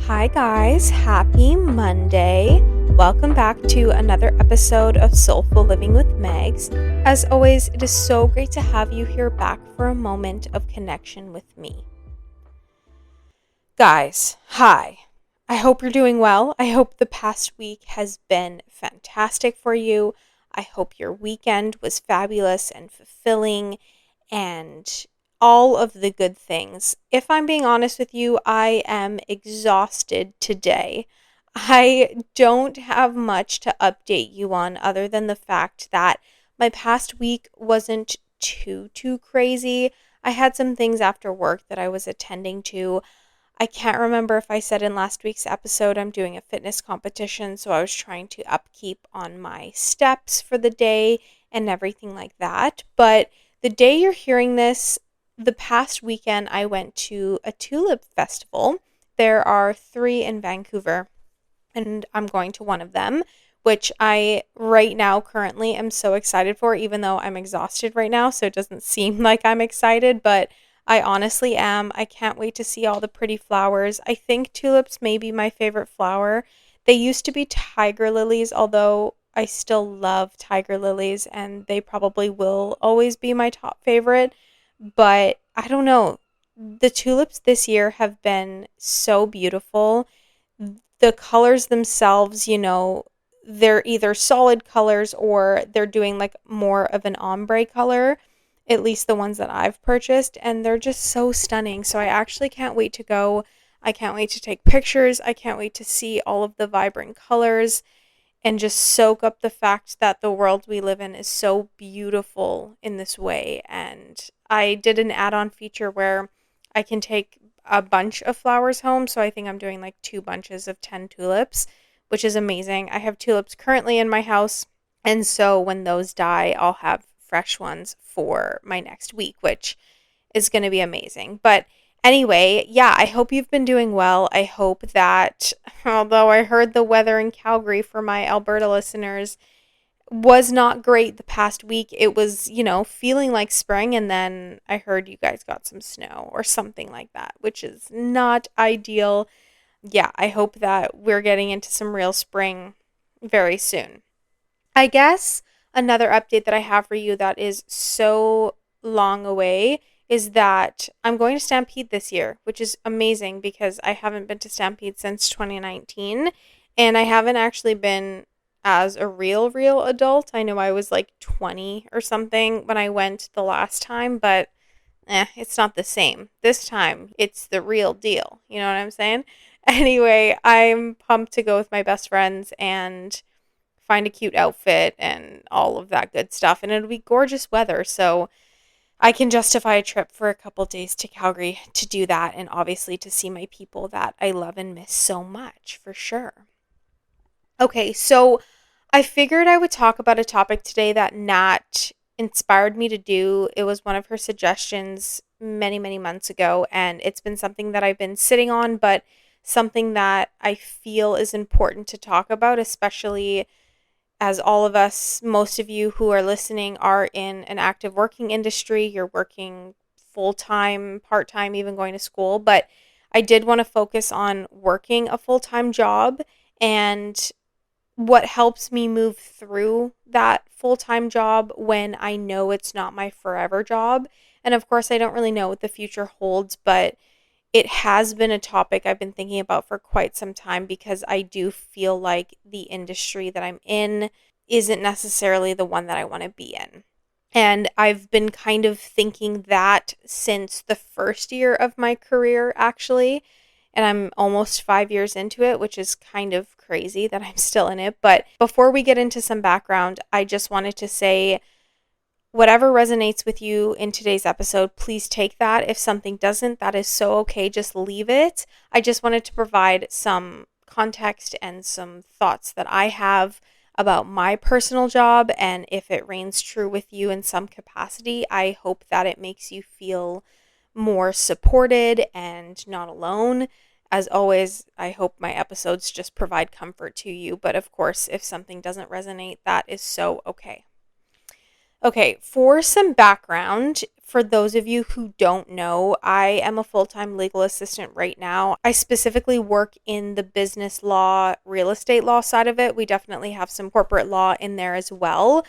Hi, guys. Happy Monday. Welcome back to another episode of Soulful Living with Megs. As always, it is so great to have you here back for a moment of connection with me. Guys, hi. I hope you're doing well. I hope the past week has been fantastic for you. I hope your weekend was fabulous and fulfilling and all of the good things. If I'm being honest with you, I am exhausted today. I don't have much to update you on other than the fact that my past week wasn't too crazy. I had some things after work that I was attending to. I can't remember if I said in last week's episode I'm doing a fitness competition, so I was trying to upkeep on my steps for the day and everything like that. But the day you're hearing this, the past weekend I went to a tulip festival. There are 3 in Vancouver, and I'm going to one of them, which I right now currently am so excited for, even though I'm exhausted right now, so it doesn't seem like I'm excited, but I honestly am. I can't wait to see all the pretty flowers. I think tulips may be my favorite flower. They used to be tiger lilies, although I still love tiger lilies, and they probably will always be my top favorite. But I don't know. The tulips this year have been so beautiful. The colors themselves, they're either solid colors or they're doing like more of an ombre color, at least the ones that I've purchased, and they're just so stunning. So I actually can't wait to go. I can't wait to take pictures. I can't wait to see all of the vibrant colors and just soak up the fact that the world we live in is so beautiful in this way. And I did an add-on feature where I can take a bunch of flowers home. So I think I'm doing like 2 bunches of 10 tulips, which is amazing. I have tulips currently in my house. And so when those die, I'll have fresh ones for my next week, which is going to be amazing. But anyway, yeah, I hope you've been doing well. I hope that, although I heard the weather in Calgary for my Alberta listeners was not great the past week, it was, feeling like spring, and then I heard you guys got some snow or something like that, which is not ideal. Yeah, I hope that we're getting into some real spring very soon. I guess another update that I have for you that is so long away is that I'm going to Stampede this year, which is amazing because I haven't been to Stampede since 2019, and I haven't actually been as a real adult. I know I was like 20 or something when I went the last time, but it's not the same. This time, it's the real deal. You know what I'm saying? Anyway, I'm pumped to go with my best friends and find a cute outfit and all of that good stuff. And it'll be gorgeous weather, so I can justify a trip for a couple days to Calgary to do that and obviously to see my people that I love and miss so much, for sure. Okay, so I figured I would talk about a topic today that Nat inspired me to do. It was one of her suggestions many months ago, and it's been something that I've been sitting on, but something that I feel is important to talk about, especially as all of us, most of you who are listening, are in an active working industry. You're working full-time, part-time, even going to school. But I did want to focus on working a full-time job and what helps me move through that full-time job when I know it's not my forever job. And of course, I don't really know what the future holds, but it has been a topic I've been thinking about for quite some time because I do feel like the industry that I'm in isn't necessarily the one that I want to be in. And I've been kind of thinking that since the first year of my career, actually. And I'm almost 5 years into it, which is kind of crazy that I'm still in it. But before we get into some background, I just wanted to say, whatever resonates with you in today's episode, please take that. If something doesn't, that is so okay. Just leave it. I just wanted to provide some context and some thoughts that I have about my personal job. And if it reigns true with you in some capacity, I hope that it makes you feel more supported and not alone. As always, I hope my episodes just provide comfort to you. But of course, if something doesn't resonate, that is so okay. Okay, for some background, for those of you who don't know, I am a full time legal assistant right now. I specifically work in the business law, real estate law side of it. We definitely have some corporate law in there as well.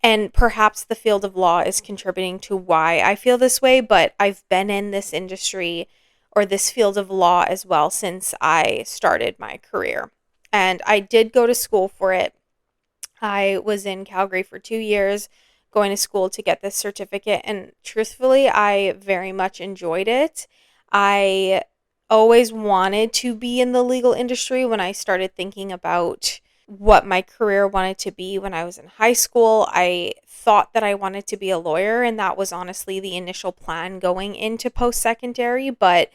And perhaps the field of law is contributing to why I feel this way, but I've been in this industry or this field of law as well since I started my career. And I did go to school for it. I was in Calgary for 2 years going to school to get this certificate. And truthfully, I very much enjoyed it. I always wanted to be in the legal industry when I started thinking about what my career wanted to be when I was in high school. I thought that I wanted to be a lawyer, and that was honestly the initial plan going into post secondary. But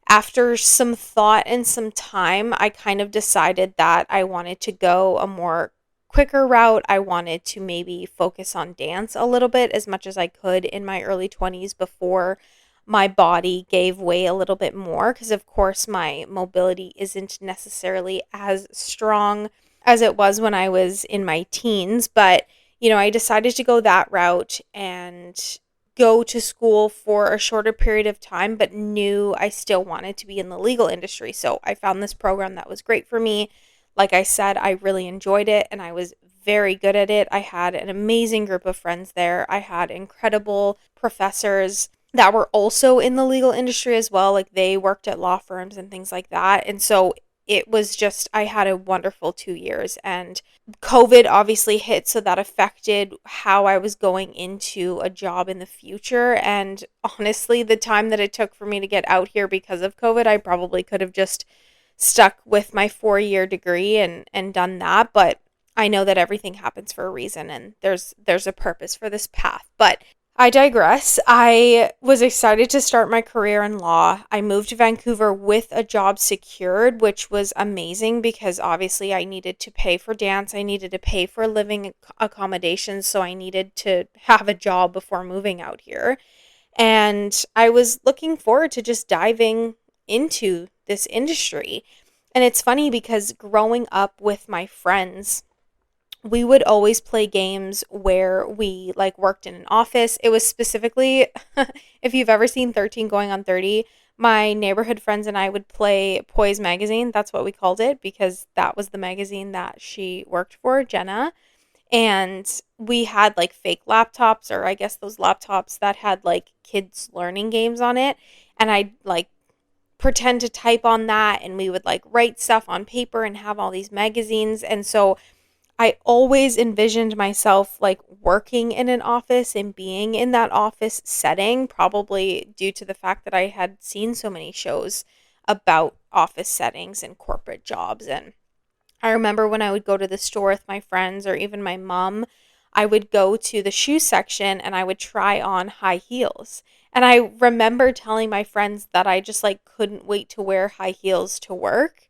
after some thought and some time, I kind of decided that I wanted to go a more quicker route. I wanted to maybe focus on dance a little bit as much as I could in my early 20s before my body gave way a little bit more. Because, of course, my mobility isn't necessarily as strong as it was when I was in my teens. But, I decided to go that route and go to school for a shorter period of time, but knew I still wanted to be in the legal industry. So I found this program that was great for me. Like I said, I really enjoyed it and I was very good at it. I had an amazing group of friends there. I had incredible professors that were also in the legal industry as well. Like they worked at law firms and things like that. And so it was just, I had a wonderful 2 years. And COVID obviously hit, so that affected how I was going into a job in the future. And honestly, the time that it took for me to get out here because of COVID, I probably could have just stuck with my 4 year degree and done that. But I know that everything happens for a reason and there's a purpose for this path. But I digress. I was excited to start my career in law. I moved to Vancouver with a job secured, which was amazing because obviously I needed to pay for dance. I needed to pay for living accommodations. So I needed to have a job before moving out here. And I was looking forward to just diving into this industry. And it's funny because growing up with my friends, we would always play games where we like worked in an office. It was specifically, if you've ever seen 13 Going on 30, my neighborhood friends and I would play Poise magazine. That's what we called it because that was the magazine that she worked for, Jenna. And we had like fake laptops, or I guess those laptops that had like kids learning games on it. And I'd like pretend to type on that and we would like write stuff on paper and have all these magazines. And so I always envisioned myself like working in an office and being in that office setting, probably due to the fact that I had seen so many shows about office settings and corporate jobs. And I remember when I would go to the store with my friends or even my mom, I would go to the shoe section and I would try on high heels. And I remember telling my friends that I just like couldn't wait to wear high heels to work,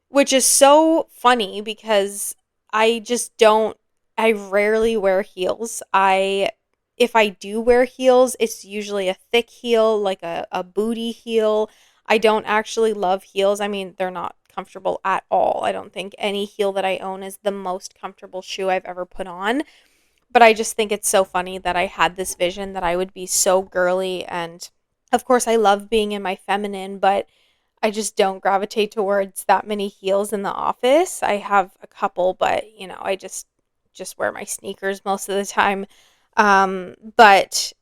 which is so funny because I just don't, I rarely wear heels. If I do wear heels, it's usually a thick heel, like a booty heel. I don't actually love heels. I mean, they're not comfortable at all. I don't think any heel that I own is the most comfortable shoe I've ever put on. But I just think it's so funny that I had this vision that I would be so girly. And of course, I love being in my feminine, but I just don't gravitate towards that many heels in the office. I have a couple, but I just wear my sneakers most of the time. But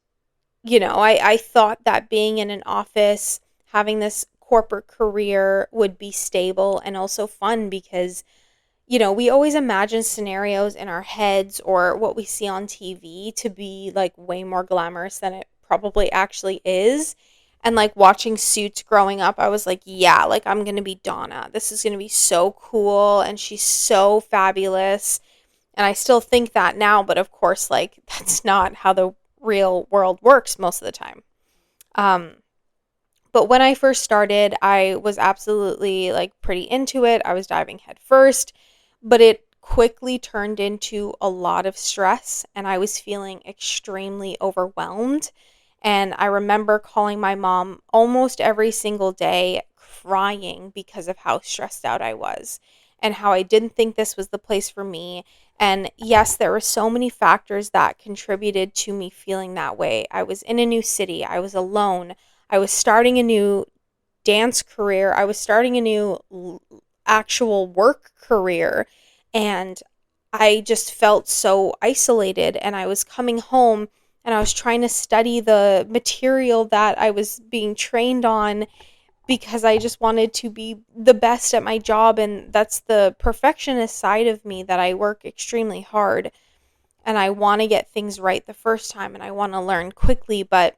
I thought that being in an office, having this corporate career would be stable and also fun because we always imagine scenarios in our heads or what we see on TV to be like way more glamorous than it probably actually is. And like watching Suits growing up, I was like, yeah, like I'm going to be Donna. This is going to be so cool. And she's so fabulous. And I still think that now, but of course, like that's not how the real world works most of the time. Um, but when I first started, I was absolutely like pretty into it. I was diving head first, but it quickly turned into a lot of stress and I was feeling extremely overwhelmed. And I remember calling my mom almost every single day, crying because of how stressed out I was and how I didn't think this was the place for me. And yes, there were so many factors that contributed to me feeling that way. I was in a new city, I was alone, I was starting a new dance career, I was starting a new actual work career, and I just felt so isolated. And I was coming home and I was trying to study the material that I was being trained on because I just wanted to be the best at my job. And that's the perfectionist side of me, that I work extremely hard and I want to get things right the first time and I want to learn quickly. But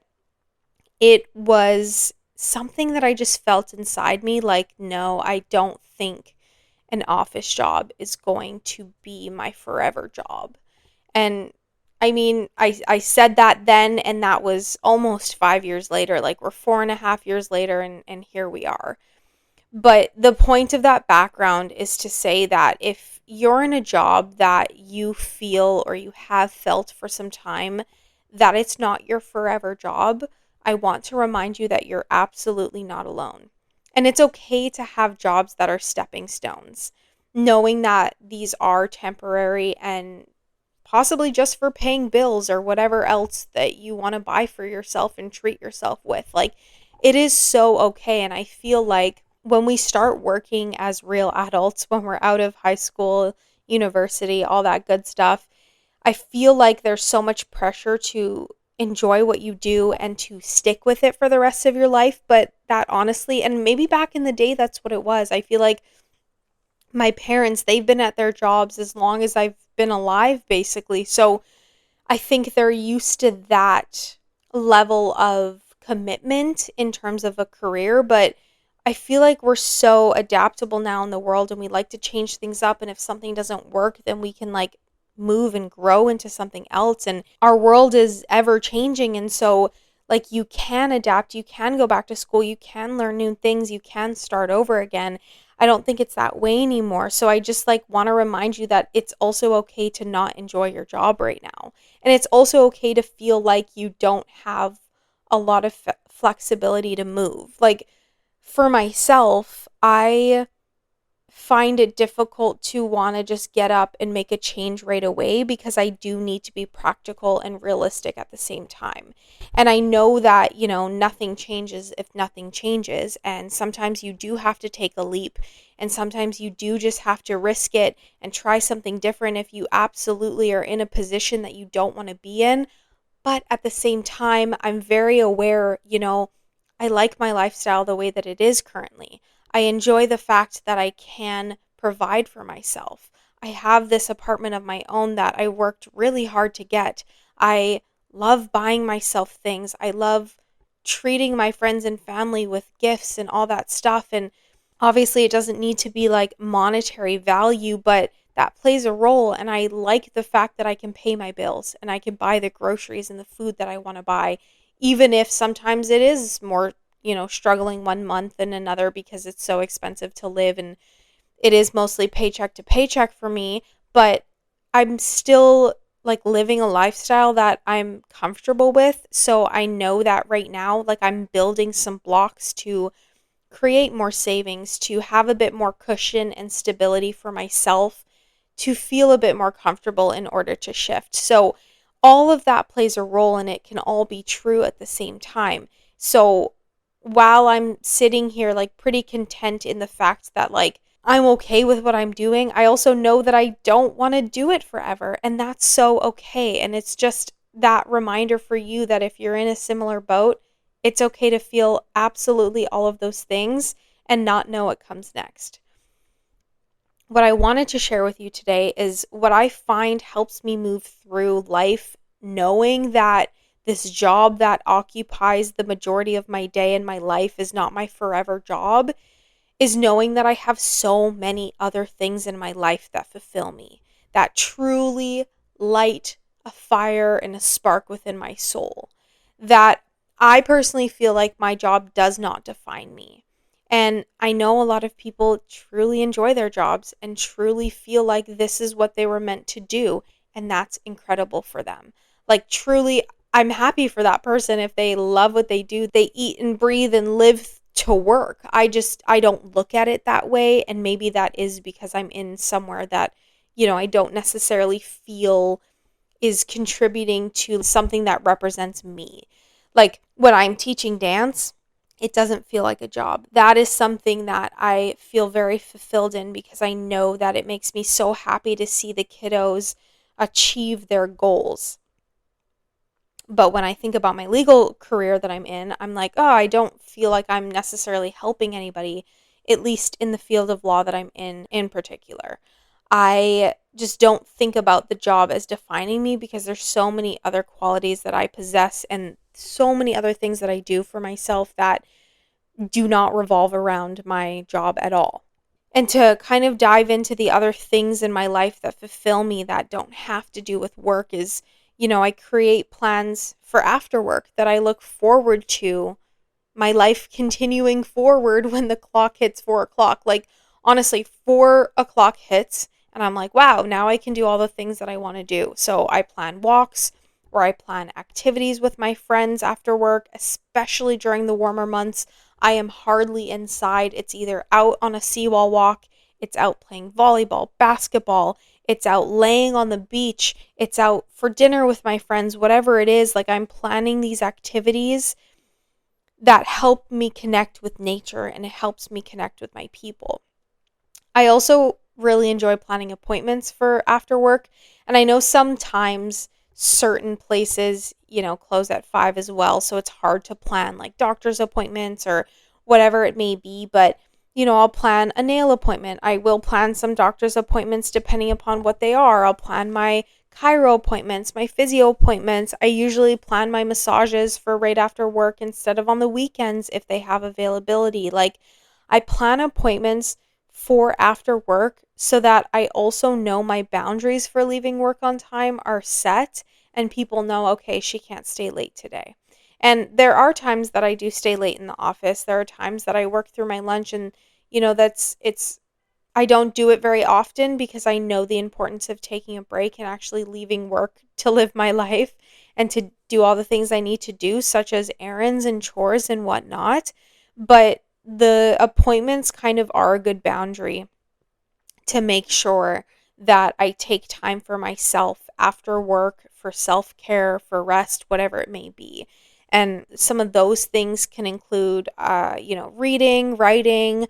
it was something that I just felt inside me like, no, I don't think an office job is going to be my forever job. And I mean, I said that then, and that was almost 5 years later. Like, we're 4.5 years later, and here we are. But the point of that background is to say that if you're in a job that you feel or you have felt for some time that it's not your forever job, I want to remind you that you're absolutely not alone. And it's okay to have jobs that are stepping stones, knowing that these are temporary and possibly just for paying bills or whatever else that you want to buy for yourself and treat yourself with. Like, it is so okay. And I feel like when we start working as real adults, when we're out of high school, university, all that good stuff, I feel like there's so much pressure to enjoy what you do and to stick with it for the rest of your life. But that honestly, and maybe back in the day, that's what it was. I feel like my parents, they've been at their jobs as long as I've been alive, basically. So I think they're used to that level of commitment in terms of a career. But I feel like we're so adaptable now in the world and we like to change things up. And if something doesn't work, then we can like move and grow into something else. And our world is ever changing. And so, like, you can adapt, you can go back to school, you can learn new things, you can start over again. I don't think it's that way anymore. So I just like want to remind you that it's also okay to not enjoy your job right now. And it's also okay to feel like you don't have a lot of flexibility to move. Like, for myself, I find it difficult to want to just get up and make a change right away because I do need to be practical and realistic at the same time. And I know that, nothing changes if nothing changes. And sometimes you do have to take a leap. And sometimes you do just have to risk it and try something different if you absolutely are in a position that you don't want to be in. But at the same time, I'm very aware, I like my lifestyle the way that it is currently. I enjoy the fact that I can provide for myself. I have this apartment of my own that I worked really hard to get. I love buying myself things. I love treating my friends and family with gifts and all that stuff. And obviously, it doesn't need to be like monetary value, but that plays a role. And I like the fact that I can pay my bills and I can buy the groceries and the food that I want to buy, even if sometimes it is more, struggling one month than another because it's so expensive to live and it is mostly paycheck to paycheck for me. But I'm still like living a lifestyle that I'm comfortable with. So I know that right now, like, I'm building some blocks to create more savings, to have a bit more cushion and stability for myself, to feel a bit more comfortable in order to shift. So all of that plays a role and it can all be true at the same time. So while I'm sitting here like pretty content in the fact that like I'm okay with what I'm doing, I also know that I don't want to do it forever, and that's so okay. And it's just that reminder for you that if you're in a similar boat, it's okay to feel absolutely all of those things and not know what comes next. What I wanted to share with you today is what I find helps me move through life, knowing that this job that occupies the majority of my day and my life is not my forever job, is knowing that I have so many other things in my life that fulfill me, that truly light a fire and a spark within my soul. That I personally feel like my job does not define me. And I know a lot of people truly enjoy their jobs and truly feel like this is what they were meant to do. And that's incredible for them. Like, truly, I'm happy for that person if they love what they do. They eat and breathe and live to work. I don't look at it that way. And maybe that is because I'm in somewhere that, I don't necessarily feel is contributing to something that represents me. Like when I'm teaching dance, it doesn't feel like a job. That is something that I feel very fulfilled in because I know that it makes me so happy to see the kiddos achieve their goals. But when I think about my legal career that I'm in, I'm like, oh, I don't feel like I'm necessarily helping anybody, at least in the field of law that I'm in particular. I just don't think about the job as defining me because there's so many other qualities that I possess and so many other things that I do for myself that do not revolve around my job at all. And to kind of dive into the other things in my life that fulfill me that don't have to do with work is, I create plans for after work that I look forward to my life continuing forward when the clock hits 4 o'clock. Like, honestly, 4 o'clock hits, and I'm like, wow, now I can do all the things that I want to do. So I plan walks or I plan activities with my friends after work, especially during the warmer months. I am hardly inside. It's either out on a seawall walk, it's out playing volleyball, basketball, it's out laying on the beach, it's out for dinner with my friends, whatever it is. Like, I'm planning these activities that help me connect with nature and it helps me connect with my people. I also really enjoy planning appointments for after work. And I know sometimes certain places, close at 5 as well. So it's hard to plan like doctor's appointments or whatever it may be. But, I'll plan a nail appointment. I will plan some doctor's appointments depending upon what they are. I'll plan my chiro appointments, my physio appointments. I usually plan my massages for right after work instead of on the weekends if they have availability. Like, I plan appointments for after work so that I also know my boundaries for leaving work on time are set and people know, okay, she can't stay late today. And there are times that I do stay late in the office. There are times that I work through my lunch and I don't do it very often because I know the importance of taking a break and actually leaving work to live my life and to do all the things I need to do, such as errands and chores and whatnot. But the appointments kind of are a good boundary to make sure that I take time for myself after work, for self care, for rest, whatever it may be. And some of those things can include, reading, writing.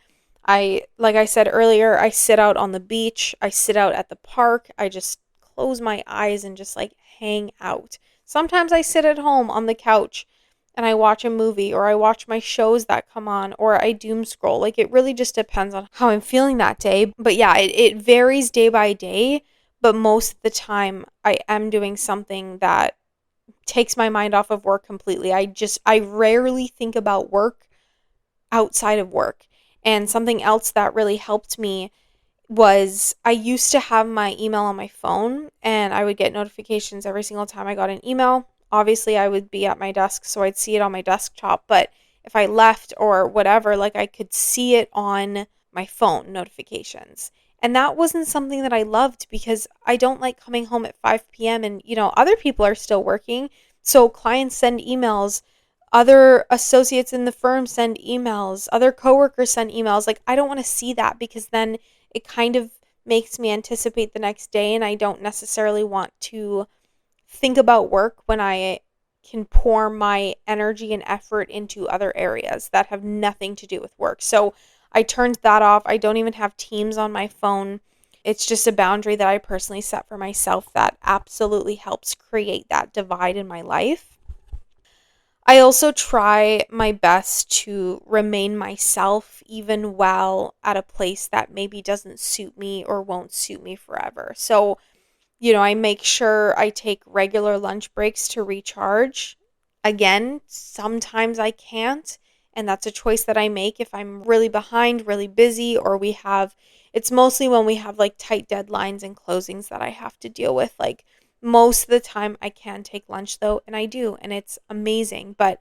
Like I said earlier, I sit out on the beach, I sit out at the park, I just close my eyes and just like hang out. Sometimes I sit at home on the couch and I watch a movie or I watch my shows that come on or I doom scroll. Like it really just depends on how I'm feeling that day. But yeah, it varies day by day. But most of the time, I am doing something that takes my mind off of work completely. I rarely think about work outside of work. And something else that really helped me was I used to have my email on my phone and I would get notifications every single time I got an email. Obviously, I would be at my desk, so I'd see it on my desktop, but if I left or whatever, like I could see it on my phone notifications. And that wasn't something that I loved because I don't like coming home at 5 p.m. and, other people are still working. So clients send emails, other associates in the firm send emails, other coworkers send emails. Like I don't want to see that because then it kind of makes me anticipate the next day and I don't necessarily want to think about work when I can pour my energy and effort into other areas that have nothing to do with work. So I turned that off. I don't even have Teams on my phone. It's just a boundary that I personally set for myself that absolutely helps create that divide in my life. I also try my best to remain myself even while at a place that maybe doesn't suit me or won't suit me forever. So, I make sure I take regular lunch breaks to recharge. Again, sometimes I can't, and that's a choice that I make if I'm really behind, really busy, or it's mostly when we have like tight deadlines and closings that I have to deal with. Like most of the time I can take lunch though, and I do, and it's amazing. But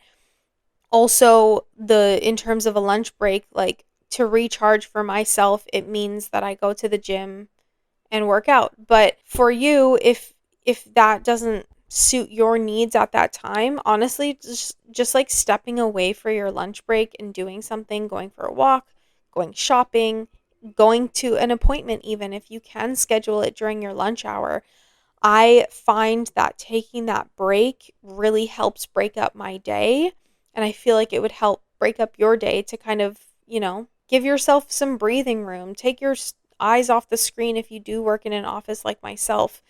also in terms of a lunch break, like to recharge for myself, it means that I go to the gym and work out. But for you, if that doesn't suit your needs at that time, honestly, just like stepping away for your lunch break and doing something, going for a walk, going shopping, going to an appointment, even if you can schedule it during your lunch hour. I find that taking that break really helps break up my day. And I feel like it would help break up your day to kind of, give yourself some breathing room. Take your eyes off the screen if you do work in an office like myself.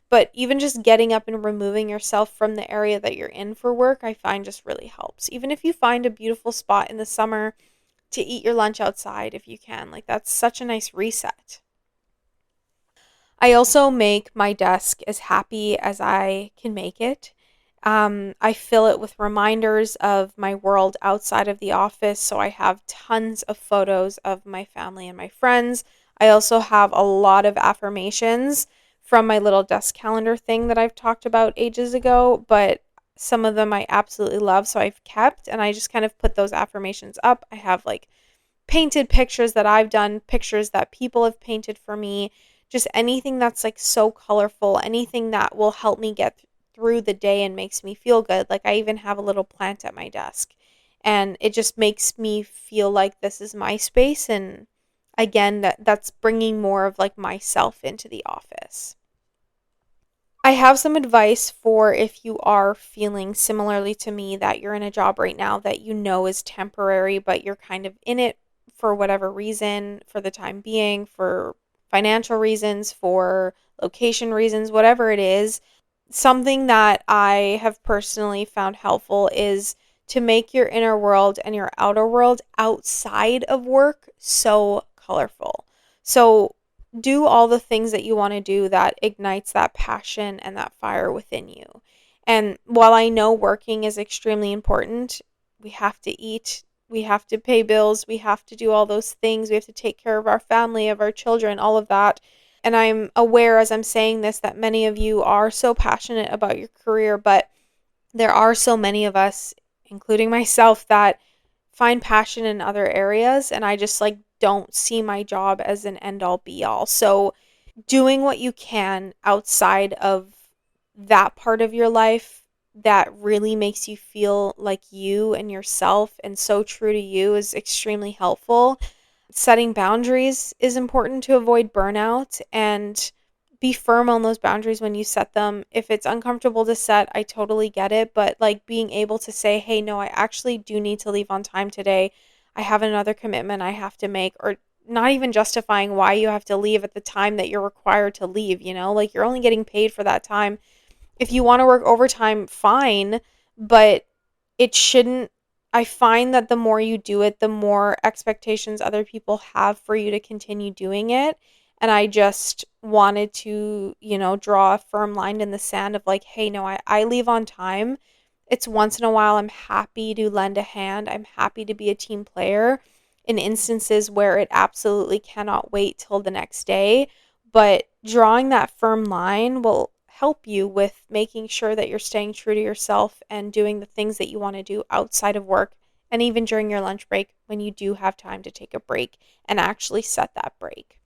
But even just getting up and removing yourself from the area that you're in for work, I find just really helps. Even if you find a beautiful spot in the summer to eat your lunch outside, if you can, like that's such a nice reset. I also make my desk as happy as I can make it. I fill it with reminders of my world outside of the office. So I have tons of photos of my family and my friends. I also have a lot of affirmations from my little desk calendar thing that I've talked about ages ago, but some of them I absolutely love. So I've kept and I just kind of put those affirmations up. I have like painted pictures that I've done, pictures that people have painted for me, just anything that's like so colorful, anything that will help me get through the day and makes me feel good. Like I even have a little plant at my desk and it just makes me feel like this is my space, and again that's bringing more of like myself into the office. I have some advice for if you are feeling similarly to me that you're in a job right now that you know is temporary, but you're kind of in it for whatever reason, for the time being, for financial reasons, for location reasons, whatever it is. Something that I have personally found helpful is to make your inner world and your outer world outside of work so colorful. So do all the things that you want to do that ignites that passion and that fire within you. And while I know working is extremely important, we have to eat, we have to pay bills, we have to do all those things, we have to take care of our family, of our children, all of that. And I'm aware as I'm saying this that many of you are so passionate about your career, but there are so many of us, including myself, that find passion in other areas. And I just like don't see my job as an end all be all. So doing what you can outside of that part of your life that really makes you feel like you and yourself and so true to you is extremely helpful. Setting boundaries is important to avoid burnout, and be firm on those boundaries when you set them. If it's uncomfortable to set, I totally get it, but like being able to say, "Hey, no, I actually do need to leave on time today. I have another commitment I have to make," or not even justifying why you have to leave at the time that you're required to leave, Like you're only getting paid for that time. If you want to work overtime, fine, but it shouldn't. I find that the more you do it, the more expectations other people have for you to continue doing it. And I just wanted to, draw a firm line in the sand of like, hey, no, I leave on time. It's once in a while. I'm happy to lend a hand. I'm happy to be a team player in instances where it absolutely cannot wait till the next day. But drawing that firm line will help you with making sure that you're staying true to yourself and doing the things that you want to do outside of work and even during your lunch break when you do have time to take a break and actually set that break.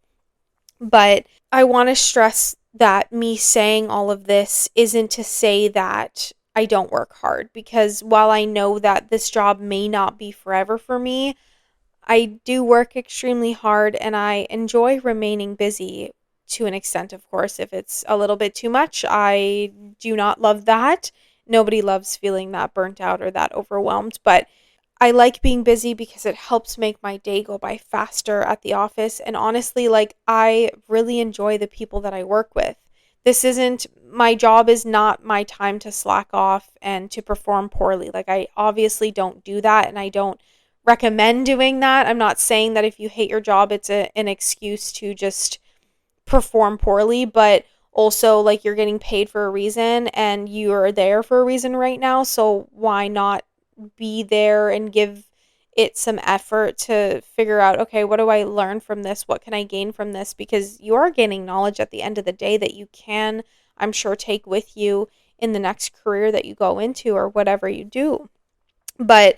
But I want to stress that me saying all of this isn't to say that I don't work hard, because while I know that this job may not be forever for me, I do work extremely hard and I enjoy remaining busy to an extent, of course. If it's a little bit too much, I do not love that. Nobody loves feeling that burnt out or that overwhelmed, but I like being busy because it helps make my day go by faster at the office. And honestly, like, I really enjoy the people that I work with. This isn't, my job is not my time to slack off and to perform poorly. Like, I obviously don't do that and I don't recommend doing that. I'm not saying that if you hate your job, it's an excuse to just perform poorly, but also like you're getting paid for a reason and you're there for a reason right now. So why not be there and give it some effort to figure out, okay, what do I learn from this? What can I gain from this? Because you are gaining knowledge at the end of the day that you can, I'm sure, take with you in the next career that you go into or whatever you do. But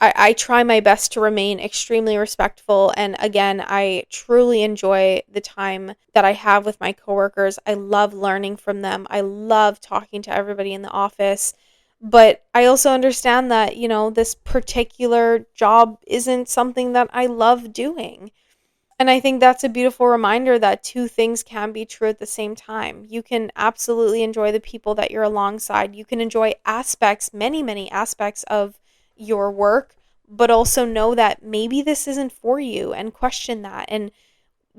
I try my best to remain extremely respectful, and again, I truly enjoy the time that I have with my coworkers. I love learning from them. I love talking to everybody in the office, but I also understand that this particular job isn't something that I love doing. And I think that's a beautiful reminder that two things can be true at the same time. You can absolutely enjoy the people that you're alongside. You can enjoy aspects, many, many aspects of your work, but also know that maybe this isn't for you and question that and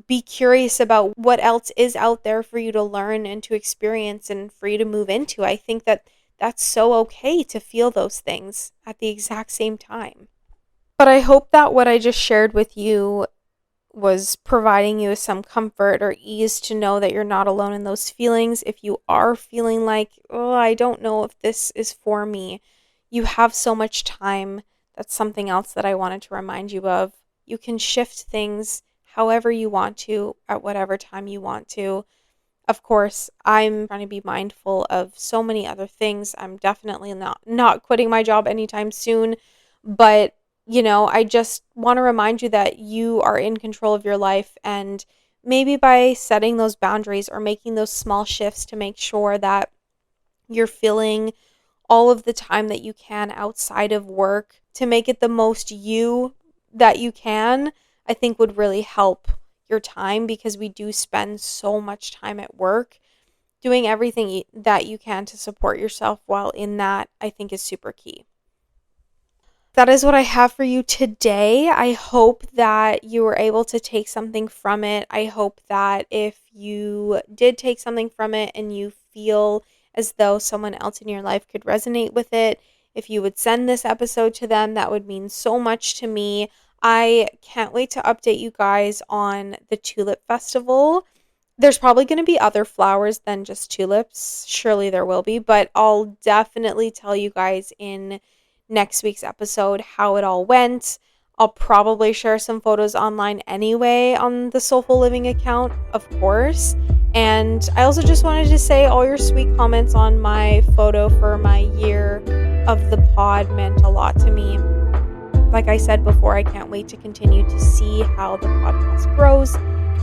be curious about what else is out there for you to learn and to experience and for you to move into. I think that that's so okay to feel those things at the exact same time. But I hope that what I just shared with you was providing you with some comfort or ease to know that you're not alone in those feelings. If you are feeling like, oh, I don't know if this is for me, you have so much time. That's something else that I wanted to remind you of. You can shift things however you want to at whatever time you want to. Of course, I'm trying to be mindful of so many other things. I'm definitely not quitting my job anytime soon, but I just want to remind you that you are in control of your life, and maybe by setting those boundaries or making those small shifts to make sure that you're filling all of the time that you can outside of work to make it the most you that you can, I think would really help your time, because we do spend so much time at work. Doing everything that you can to support yourself while in that, I think, is super key. That is what I have for you today. I hope that you were able to take something from it. I hope that if you did take something from it and you feel as though someone else in your life could resonate with it, if you would send this episode to them, that would mean so much to me. I can't wait to update you guys on the Tulip Festival. There's probably going to be other flowers than just tulips. Surely there will be, but I'll definitely tell you guys in next week's episode how it all went. I'll probably share some photos online anyway on the Soulful Living account, of course. And I also just wanted to say all your sweet comments on my photo for my year of the pod meant a lot to me. Like I said before, I can't wait to continue to see how the podcast grows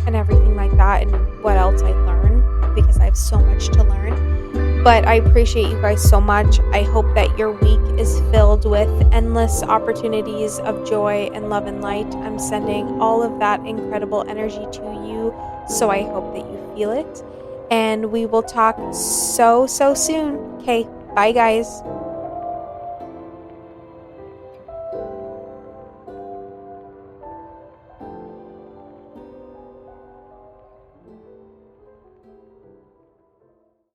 and everything like that, and what else I learn, because I have so much to learn. But I appreciate you guys so much. I hope that your week is filled with endless opportunities of joy and love and light. I'm sending all of that incredible energy to you, so I hope that you feel it. And we will talk so soon. Okay, bye guys.